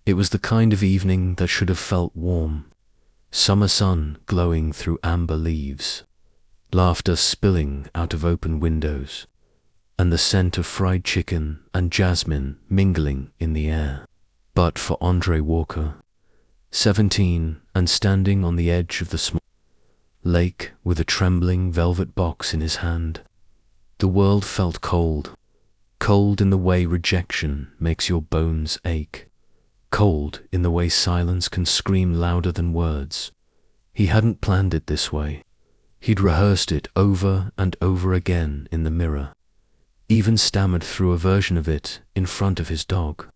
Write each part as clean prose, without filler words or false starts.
It was the kind of evening that should have felt warm. Summer sun glowing through amber leaves, laughter spilling out of open windows, and the scent of fried chicken and jasmine mingling in the air. But for Andre Walker, 17 and standing on the edge of the small lake with a trembling velvet box in his hand, the world felt cold. Cold in the way rejection makes your bones ache. Cold in the way silence can scream louder than words. He hadn't planned it this way. He'd rehearsed it over and over again in the mirror, even stammered through a version of it in front of his dog.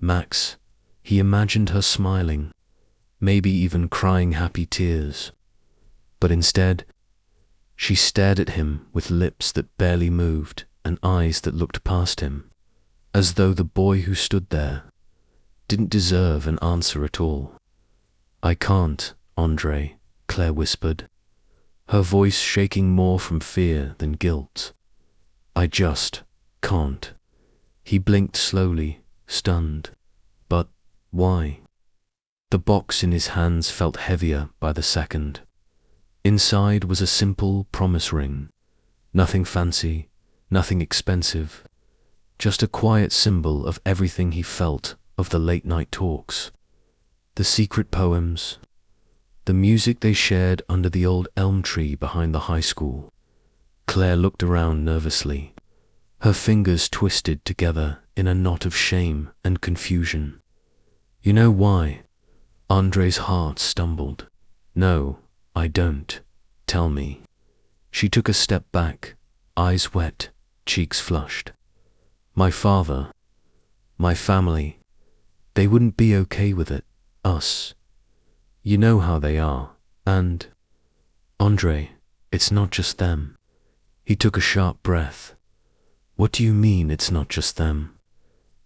Max, he imagined her smiling, maybe even crying happy tears. But instead, she stared at him with lips that barely moved and eyes that looked past him, as though the boy who stood there didn't deserve an answer at all. "I can't, Andre," Claire whispered, her voice shaking more from fear than guilt. "I just can't." He blinked slowly, stunned. But why? The box in his hands felt heavier by the second. Inside was a simple promise ring. Nothing fancy, nothing expensive. Just a quiet symbol of everything he felt of the late-night talks. The secret poems. The music they shared under the old elm tree behind the high school. Claire looked around nervously, her fingers twisted together in a knot of shame and confusion. "You know why?" Andre's heart stumbled. "No, I don't. Tell me." She took a step back, eyes wet, cheeks flushed. "My father, my family, they wouldn't be okay with it. Us. You know how they are. And, Andre, it's not just them." He took a sharp breath. "What do you mean it's not just them?"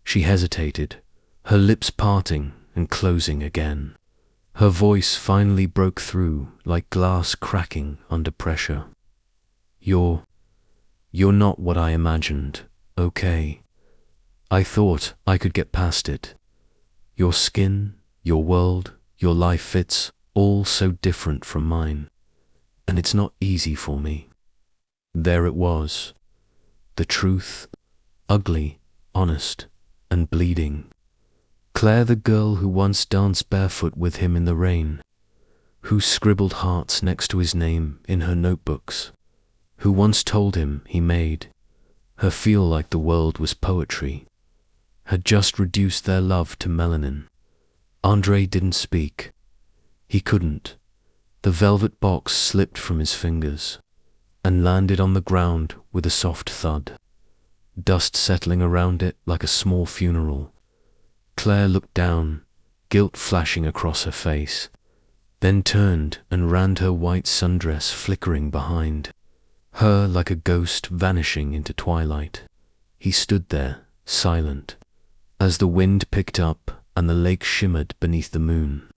She hesitated, her lips parting and closing again. Her voice finally broke through like glass cracking under pressure. You're not what I imagined, okay? I thought I could get past it. Your skin, your world, your life fits all so different from mine, and it's not easy for me." There it was, the truth, ugly, honest, and bleeding. Claire, the girl who once danced barefoot with him in the rain, who scribbled hearts next to his name in her notebooks, who once told him he made her feel like the world was poetry, had just reduced their love to melanin. Andre didn't speak. He couldn't. The velvet box slipped from his fingers and landed on the ground with a soft thud, dust settling around it like a small funeral. Claire looked down, guilt flashing across her face, then turned and ran her white sundress flickering behind her like a ghost vanishing into twilight. He stood there, silent, as the wind picked up and the lake shimmered beneath the moon.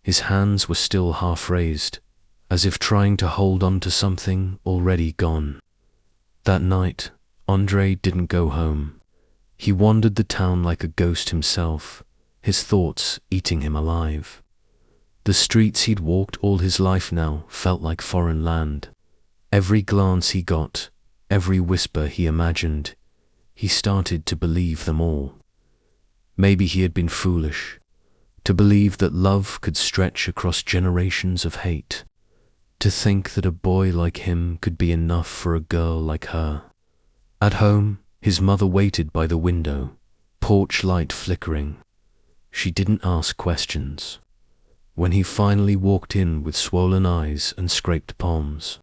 His hands were still half raised, as if trying to hold on to something already gone. That night, Andre didn't go home. He wandered the town like a ghost himself, his thoughts eating him alive. The streets he'd walked all his life now felt like foreign land. Every glance he got, every whisper he imagined, he started to believe them all. Maybe he had been foolish, to believe that love could stretch across generations of hate, to think that a boy like him could be enough for a girl like her. At home, his mother waited by the window, porch light flickering. She didn't ask questions. When he finally walked in with swollen eyes and scraped palms,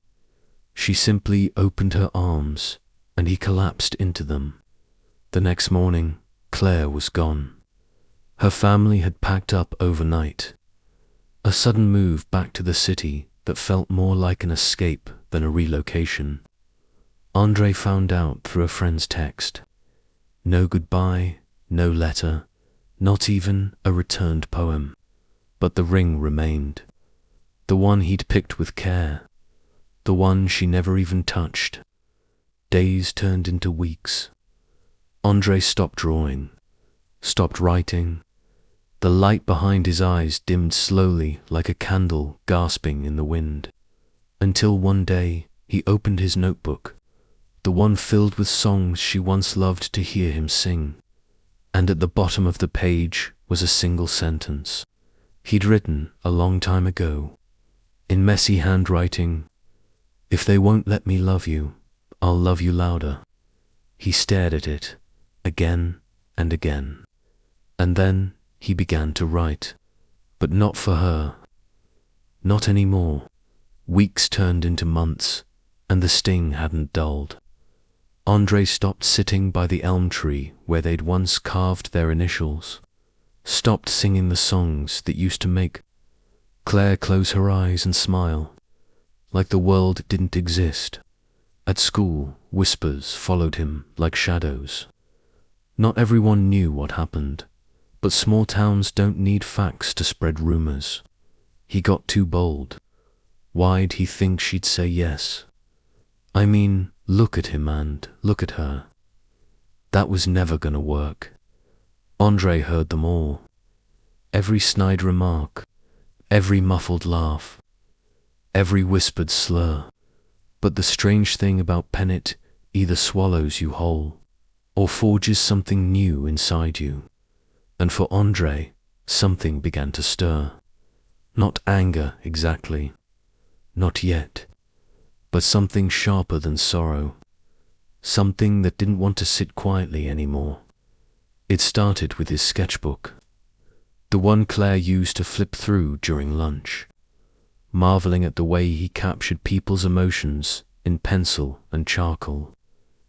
she simply opened her arms and he collapsed into them. The next morning, Claire was gone. Her family had packed up overnight. A sudden move back to the city that felt more like an escape than a relocation. Andre found out through a friend's text. No goodbye, no letter, not even a returned poem. But the ring remained. The one he'd picked with care. The one she never even touched. Days turned into weeks. Andre stopped drawing, stopped writing, The light behind his eyes dimmed slowly like a candle gasping in the wind, until one day he opened his notebook, the one filled with songs she once loved to hear him sing, and at the bottom of the page was a single sentence he'd written a long time ago, in messy handwriting: "If they won't let me love you, I'll love you louder." He stared at it again and again, and then he began to write, but not for her. Not anymore. Weeks turned into months, and the sting hadn't dulled. Andre stopped sitting by the elm tree where they'd once carved their initials, stopped singing the songs that used to make Claire close her eyes and smile, like the world didn't exist. At school, whispers followed him like shadows. Not everyone knew what happened, but small towns don't need facts to spread rumors. He got too bold. Why'd he think she'd say yes? I mean, look at him and look at her. That was never gonna work. Andre heard them all. Every snide remark, every muffled laugh, every whispered slur. But the strange thing about Pennant either swallows you whole, or forges something new inside you. And for Andre, something began to stir. Not anger exactly, not yet, but something sharper than sorrow, something that didn't want to sit quietly anymore. It started with his sketchbook, the one Claire used to flip through during lunch, marveling at the way he captured people's emotions in pencil and charcoal.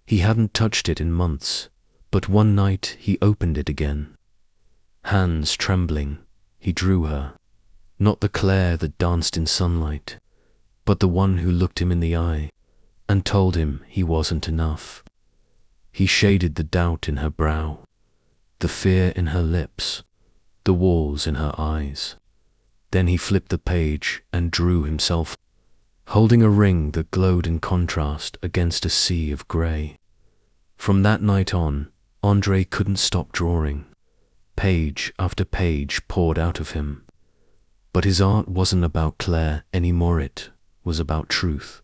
He hadn't touched it in months, but one night he opened it again. Hands trembling, he drew her, not the Claire that danced in sunlight, but the one who looked him in the eye and told him he wasn't enough. He shaded the doubt in her brow, the fear in her lips, the walls in her eyes. Then he flipped the page and drew himself, holding a ring that glowed in contrast against a sea of grey. From that night on, Andre couldn't stop drawing. Page after page poured out of him. But his art wasn't about Claire anymore, it was about truth,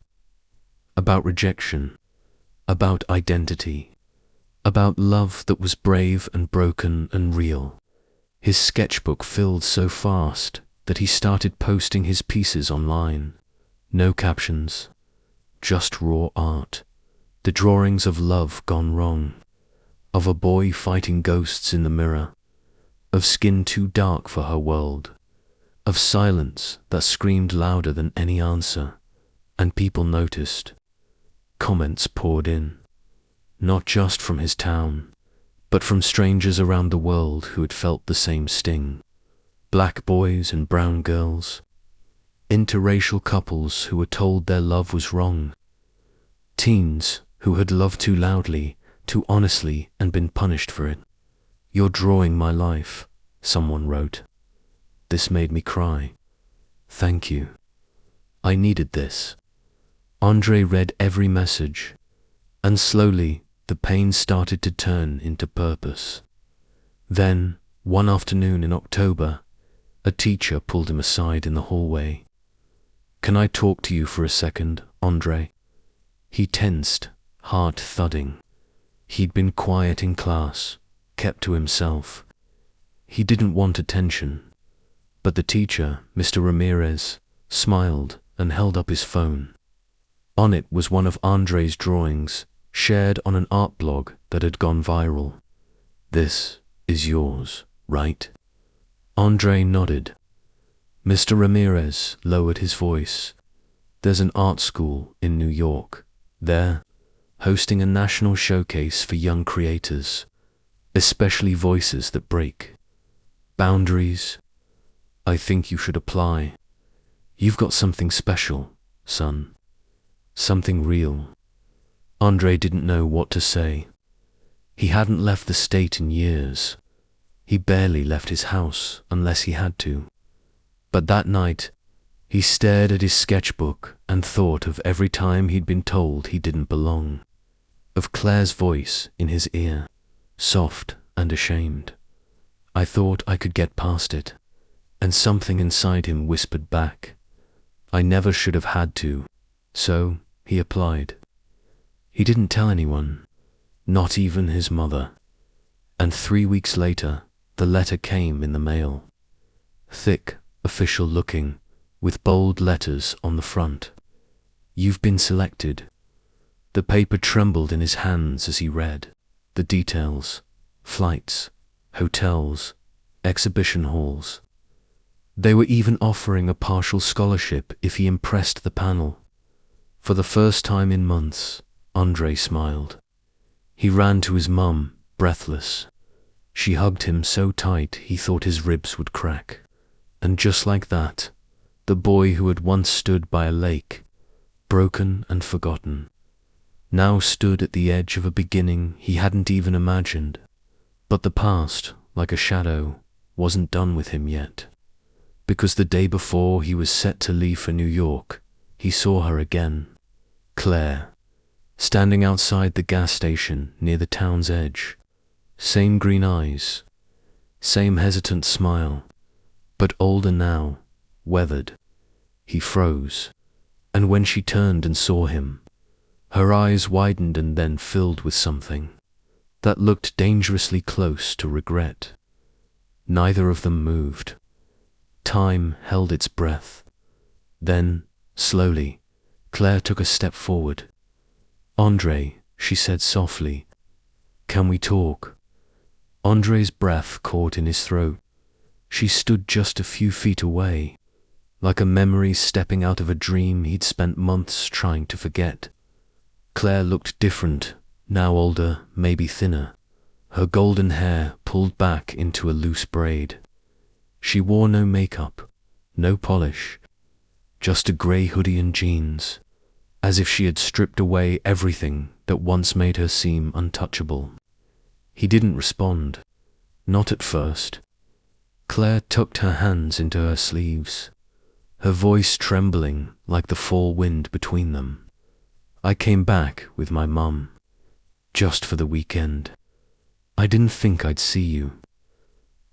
about rejection, about identity, about love that was brave and broken and real. His sketchbook filled so fast that he started posting his pieces online. No captions, just raw art. The drawings of love gone wrong, of a boy fighting ghosts in the mirror, of skin too dark for her world, of silence that screamed louder than any answer. And people noticed. Comments poured in, not just from his town, but from strangers around the world who had felt the same sting. Black boys and brown girls, interracial couples who were told their love was wrong, teens who had loved too loudly, too honestly, and been punished for it. "You're drawing my life," someone wrote. "This made me cry. Thank you. I needed this." Andre read every message, and slowly the pain started to turn into purpose. Then, one afternoon in October, a teacher pulled him aside in the hallway. "Can I talk to you for a second, Andre?" He tensed, heart thudding. He'd been quiet in class, kept to himself. He didn't want attention. But the teacher, Mr. Ramirez, smiled and held up his phone. On it was one of Andre's drawings, shared on an art blog that had gone viral. "This is yours, right?" Andre nodded. Mr. Ramirez lowered his voice. "There's an art school in New York. They're hosting a national showcase for young creators, especially voices that break boundaries. I think you should apply. You've got something special, son. Something real." Andre didn't know what to say. He hadn't left the state in years. He barely left his house unless he had to. But that night, he stared at his sketchbook and thought of every time he'd been told he didn't belong. Of Claire's voice in his ear, soft and ashamed. I thought I could get past it. And something inside him whispered back, I never should have had to. So, he applied. He didn't tell anyone, not even his mother. And 3 weeks later, the letter came in the mail. Thick, official looking, with bold letters on the front. You've been selected. The paper trembled in his hands as he read. The details, flights, hotels, exhibition halls. They were even offering a partial scholarship if he impressed the panel. For the first time in months, Andre smiled. He ran to his mum, breathless. She hugged him so tight he thought his ribs would crack. And just like that, the boy who had once stood by a lake, broken and forgotten, now stood at the edge of a beginning he hadn't even imagined. But the past, like a shadow, wasn't done with him yet. Because the day before he was set to leave for New York, he saw her again. Claire, standing outside the gas station near the town's edge. Same green eyes, same hesitant smile, but older now, weathered. He froze, and when she turned and saw him, her eyes widened and then filled with something that looked dangerously close to regret. Neither of them moved. Time held its breath. Then, slowly, Claire took a step forward. Andre, she said softly, can we talk? Andre's breath caught in his throat. She stood just a few feet away, like a memory stepping out of a dream he'd spent months trying to forget. Claire looked different, now older, maybe thinner, her golden hair pulled back into a loose braid. She wore no makeup, no polish, just a grey hoodie and jeans, as if she had stripped away everything that once made her seem untouchable. He didn't respond, not at first. Claire tucked her hands into her sleeves, her voice trembling like the fall wind between them. I came back with my mum, just for the weekend. I didn't think I'd see you.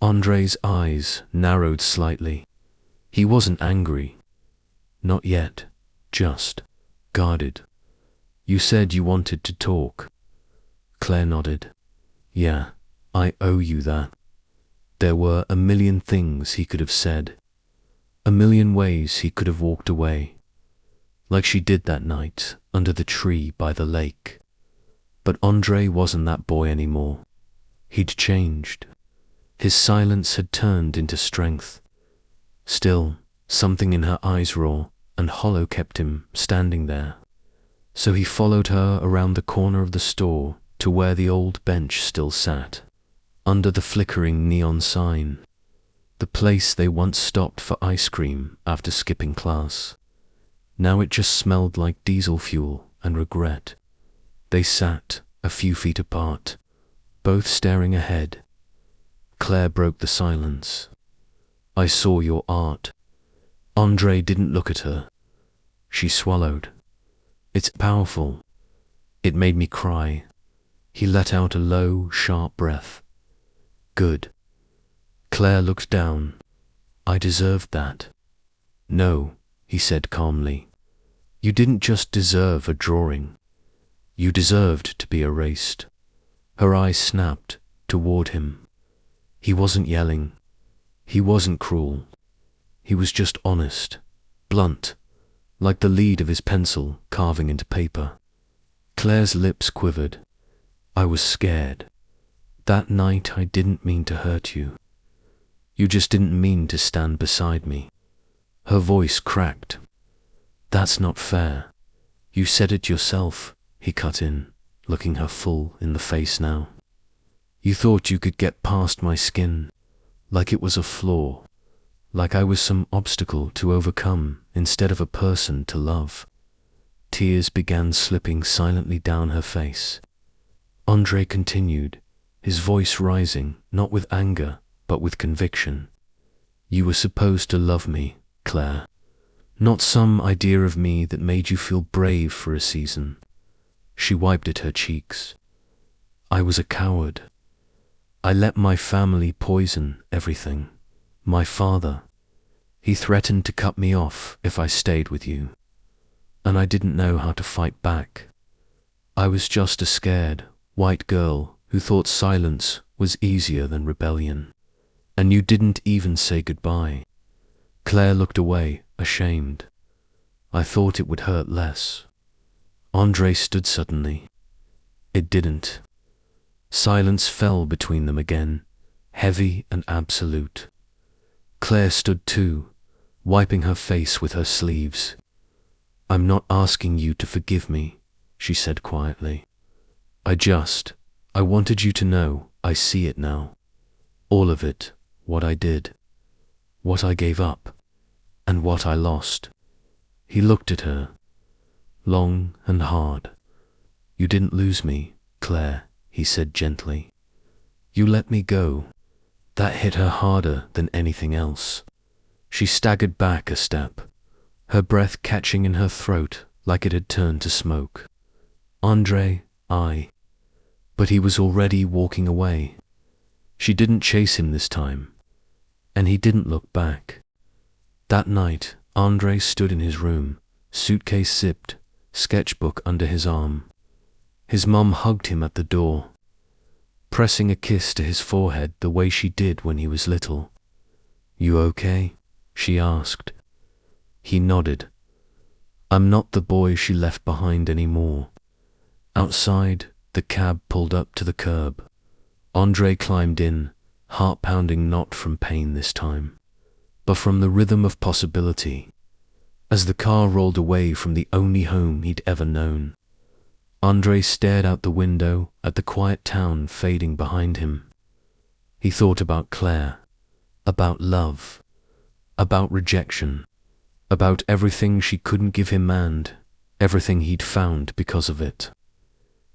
Andre's eyes narrowed slightly. He wasn't angry. Not yet, just guarded. You said you wanted to talk. Claire nodded. Yeah, I owe you that. There were a million things he could have said, a million ways he could have walked away, like she did that night under the tree by the lake. But Andre wasn't that boy anymore. He'd changed. His silence had turned into strength. Still, something in her eyes raw and hollow kept him standing there. So he followed her around the corner of the store to where the old bench still sat, under the flickering neon sign, the place they once stopped for ice cream after skipping class. Now it just smelled like diesel fuel and regret. They sat a few feet apart, both staring ahead. Claire broke the silence. I saw your art. Andre didn't look at her. She swallowed. It's powerful. It made me cry. He let out a low, sharp breath. Good. Claire looked down. I deserved that. No, he said calmly. You didn't just deserve a drawing. You deserved to be erased. Her eyes snapped toward him. He wasn't yelling. He wasn't cruel. He was just honest, blunt, like the lead of his pencil carving into paper. Claire's lips quivered. I was scared. That night I didn't mean to hurt you. You just didn't mean to stand beside me. Her voice cracked. That's not fair. You said it yourself, he cut in, looking her full in the face now. You thought you could get past my skin, like it was a flaw, like I was some obstacle to overcome instead of a person to love. Tears began slipping silently down her face. Andre continued, his voice rising, not with anger, but with conviction. You were supposed to love me, Claire. Not some idea of me that made you feel brave for a season. She wiped at her cheeks. I was a coward. I let my family poison everything. My father, he threatened to cut me off if I stayed with you. And I didn't know how to fight back. I was just a scared, white girl who thought silence was easier than rebellion. And you didn't even say goodbye. Claire looked away, ashamed. I thought it would hurt less. Andre stood suddenly. It didn't. Silence fell between them again, heavy and absolute. Claire stood too, wiping her face with her sleeves. I'm not asking you to forgive me, she said quietly. I wanted you to know I see it now. All of it, what I did, what I gave up, and what I lost. He looked at her, long and hard. You didn't lose me, Claire, he said gently. You let me go. That hit her harder than anything else. She staggered back a step, her breath catching in her throat like it had turned to smoke. Andre, But he was already walking away. She didn't chase him this time, and he didn't look back. That night, Andre stood in his room, suitcase zipped, sketchbook under his arm. His mum hugged him at the door, pressing a kiss to his forehead the way she did when he was little. You okay? She asked. He nodded. I'm not the boy she left behind anymore. Outside, the cab pulled up to the curb. Andre climbed in, heart pounding not from pain this time, but from the rhythm of possibility. As the car rolled away from the only home he'd ever known, Andre stared out the window at the quiet town fading behind him. He thought about Claire, about love, about rejection, about everything she couldn't give him and everything he'd found because of it.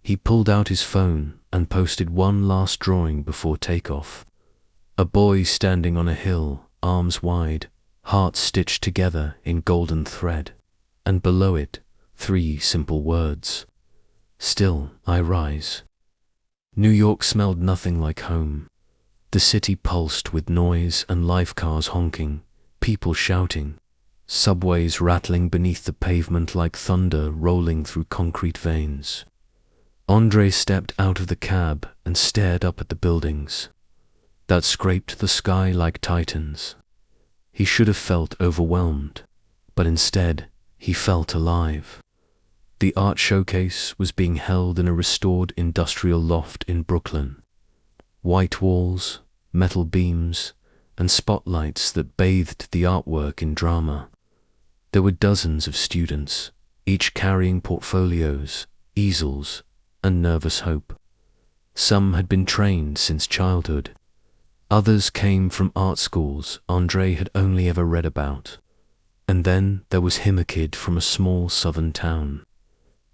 He pulled out his phone and posted one last drawing before takeoff. A boy standing on a hill, arms wide, hearts stitched together in golden thread, and below it, 3 simple words. Still, I rise. New York smelled nothing like home. The city pulsed with noise and life cars honking, people shouting, subways rattling beneath the pavement like thunder rolling through concrete veins. Andre stepped out of the cab and stared up at the buildings that scraped the sky like titans. He should have felt overwhelmed, but instead he felt alive. The art showcase was being held in a restored industrial loft in Brooklyn. White walls, metal beams, and spotlights that bathed the artwork in drama. There were dozens of students, each carrying portfolios, easels, and nervous hope. Some had been trained since childhood. Others came from art schools Andre had only ever read about. And then there was him, a kid from a small southern town,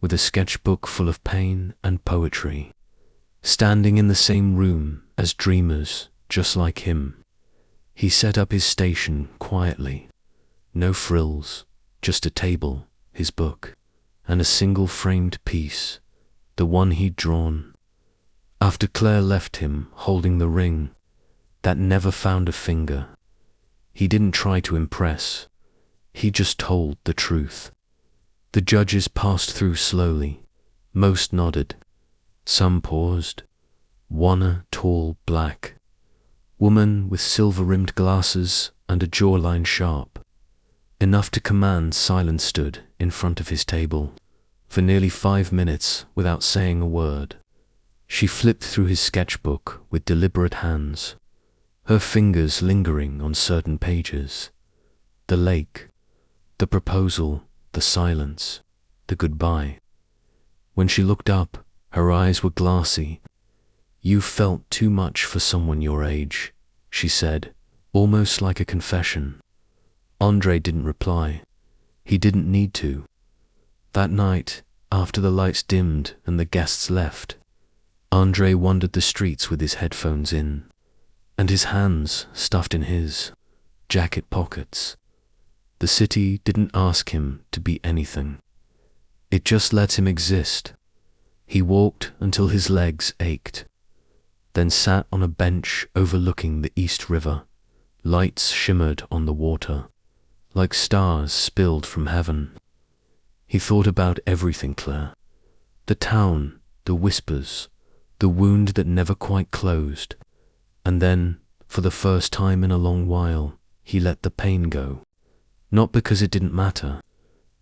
with a sketchbook full of pain and poetry, standing in the same room as dreamers just like him. He set up his station quietly. No frills, just a table, his book, and a single framed piece, the one he'd drawn. After Claire left him holding the ring that never found a finger, he didn't try to impress. He just told the truth. The judges passed through slowly. Most nodded. Some paused. One, a tall, black woman with silver-rimmed glasses and a jawline sharp enough to command silence, stood in front of his table for nearly 5 minutes without saying a word. She flipped through his sketchbook with deliberate hands, her fingers lingering on certain pages. The lake, the proposal, the silence, the goodbye. When she looked up, her eyes were glassy. You felt too much for someone your age, she said, almost like a confession. Andre didn't reply. He didn't need to. That night, after the lights dimmed and the guests left, Andre wandered the streets with his headphones in, and his hands stuffed in his jacket pockets. The city didn't ask him to be anything. It just let him exist. He walked until his legs ached. then sat on a bench overlooking the East River. Lights shimmered on the water, like stars spilled from heaven. He thought about everything, Claire. The town, the whispers, the wound that never quite closed. And then, for the first time in a long while, he let the pain go. Not because it didn't matter,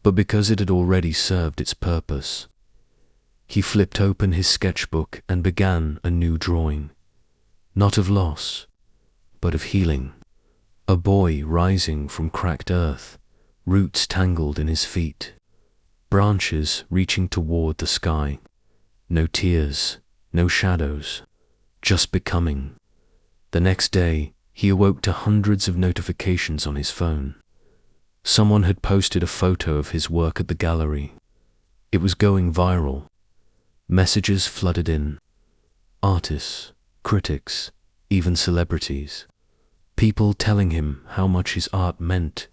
but because it had already served its purpose. He flipped open his sketchbook and began a new drawing. Not of loss, but of healing. A boy rising from cracked earth, roots tangled in his feet, branches reaching toward the sky. No tears, no shadows, just becoming. The next day, he awoke to hundreds of notifications on his phone. Someone had posted a photo of his work at the gallery. It was going viral. Messages flooded in. Artists, critics, even celebrities. People telling him how much his art meant,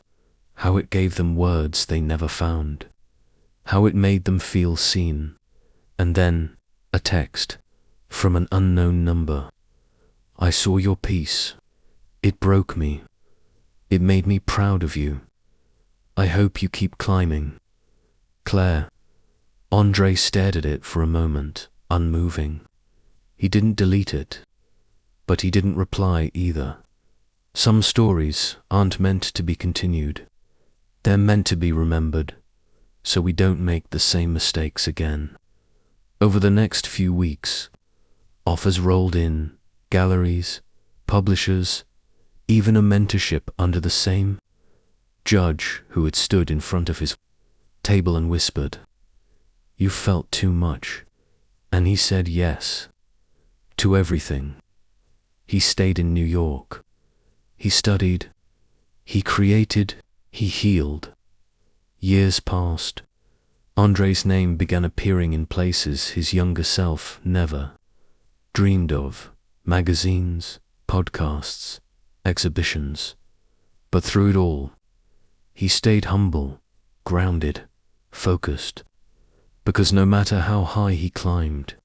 how it gave them words they never found, how it made them feel seen. And then, a text from an unknown number. I saw your piece. It broke me. It made me proud of you. I hope you keep climbing. Claire. Andre stared at it for a moment, unmoving. He didn't delete it, but he didn't reply either. Some stories aren't meant to be continued. They're meant to be remembered, so we don't make the same mistakes again. Over the next few weeks, offers rolled in, galleries, publishers, even a mentorship under the same judge who had stood in front of his table and whispered, "You felt too much." And he said yes to everything. He stayed in New York. He studied. He created. He healed. Years passed. Andre's name began appearing in places his younger self never dreamed of. Magazines, podcasts, exhibitions. But through it all, he stayed humble, grounded, focused. Because no matter how high he climbed,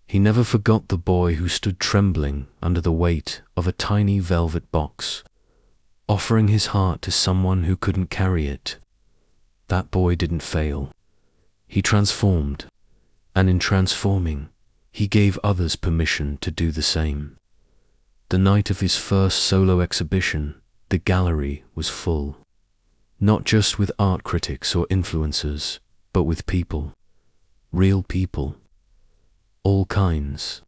he never forgot the boy who stood trembling under the weight of a tiny velvet box, offering his heart to someone who couldn't carry it. That boy didn't fail. He transformed, and in transforming, he gave others permission to do the same. The night of his first solo exhibition, the gallery was full. Not just with art critics or influencers, but with people. Real people. All kinds.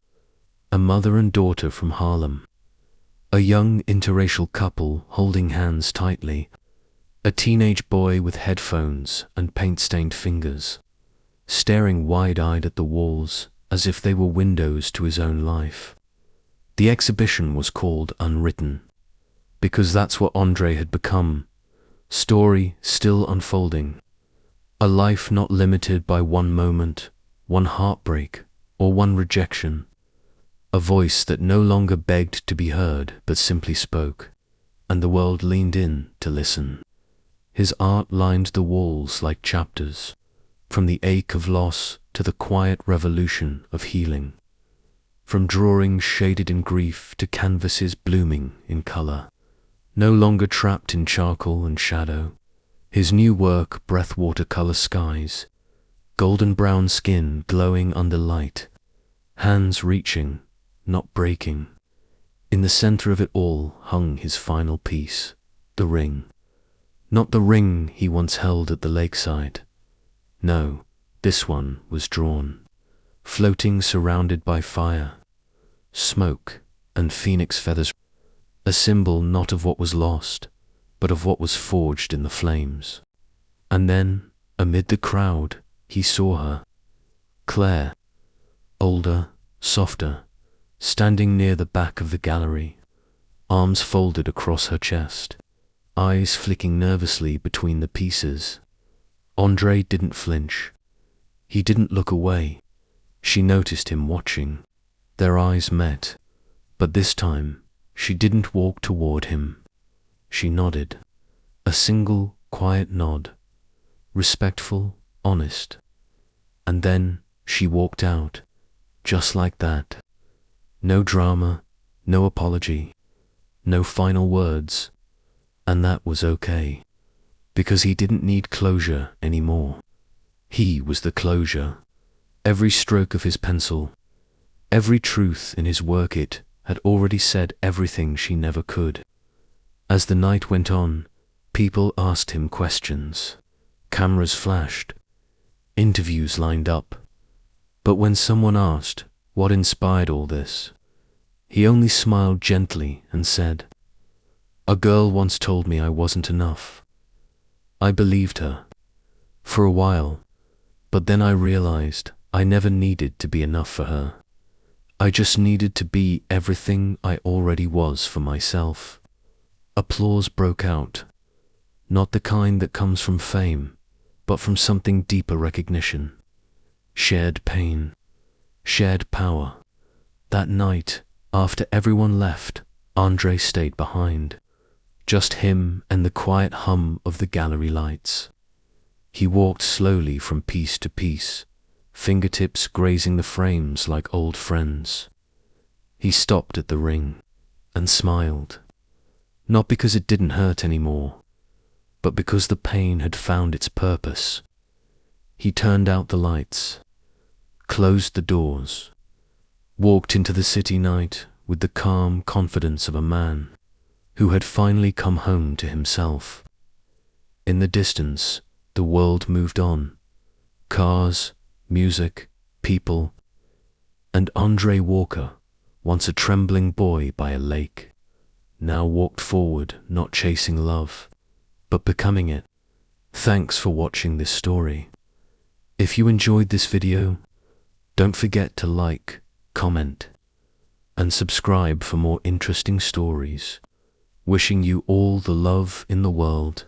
A mother and daughter from Harlem. A young interracial couple holding hands tightly. A teenage boy with headphones and paint-stained fingers, staring wide-eyed at the walls as if they were windows to his own life. The exhibition was called Unwritten, because that's what Andre had become. Story still unfolding. A life not limited by one moment, one heartbreak, or one rejection. A voice that no longer begged to be heard, but simply spoke, and the world leaned in to listen. His art lined the walls like chapters, from the ache of loss to the quiet revolution of healing. From drawings shaded in grief to canvases blooming in color. No longer trapped in charcoal and shadow. His new work breath watercolor skies, golden brown skin glowing under light, hands reaching, not breaking. In the center of it all hung his final piece, the ring. Not the ring he once held at the lakeside. No, this one was drawn, floating surrounded by fire, smoke, and phoenix feathers. A symbol not of what was lost, but of what was forged in the flames. And then, amid the crowd, he saw her. Claire, older, softer, standing near the back of the gallery, arms folded across her chest, eyes flicking nervously between the pieces. Andre didn't flinch. He didn't look away. She noticed him watching. Their eyes met, but this time, she didn't walk toward him. She nodded. A single, quiet nod. Respectful, honest. And then she walked out, just like that. No drama, no apology, no final words, and that was okay, because he didn't need closure anymore. He was the closure. Every stroke of his pencil, every truth in his work, it had already said everything she never could. As the night went on, people asked him questions. Cameras flashed. Interviews lined up. But when someone asked what inspired all this, he only smiled gently and said, "A girl once told me I wasn't enough." I believed her for a while, but then I realized I never needed to be enough for her. I just needed to be everything I already was for myself. Applause broke out, not the kind that comes from fame, but from something deeper: recognition, shared pain, shared power. That night, after everyone left, Andre stayed behind. Just him and the quiet hum of the gallery lights. He walked slowly from piece to piece, fingertips grazing the frames like old friends. He stopped at the ring and smiled, not because it didn't hurt anymore, but because the pain had found its purpose. He turned out the lights, closed the doors, walked into the city night with the calm confidence of a man who had finally come home to himself. In the distance, the world moved on. Cars, music, people, and Andre Walker, once a trembling boy by a lake, now walked forward, not chasing love, but becoming it. Thanks for watching this story. If you enjoyed this video, don't forget to like, comment, and subscribe for more interesting stories. Wishing you all the love in the world.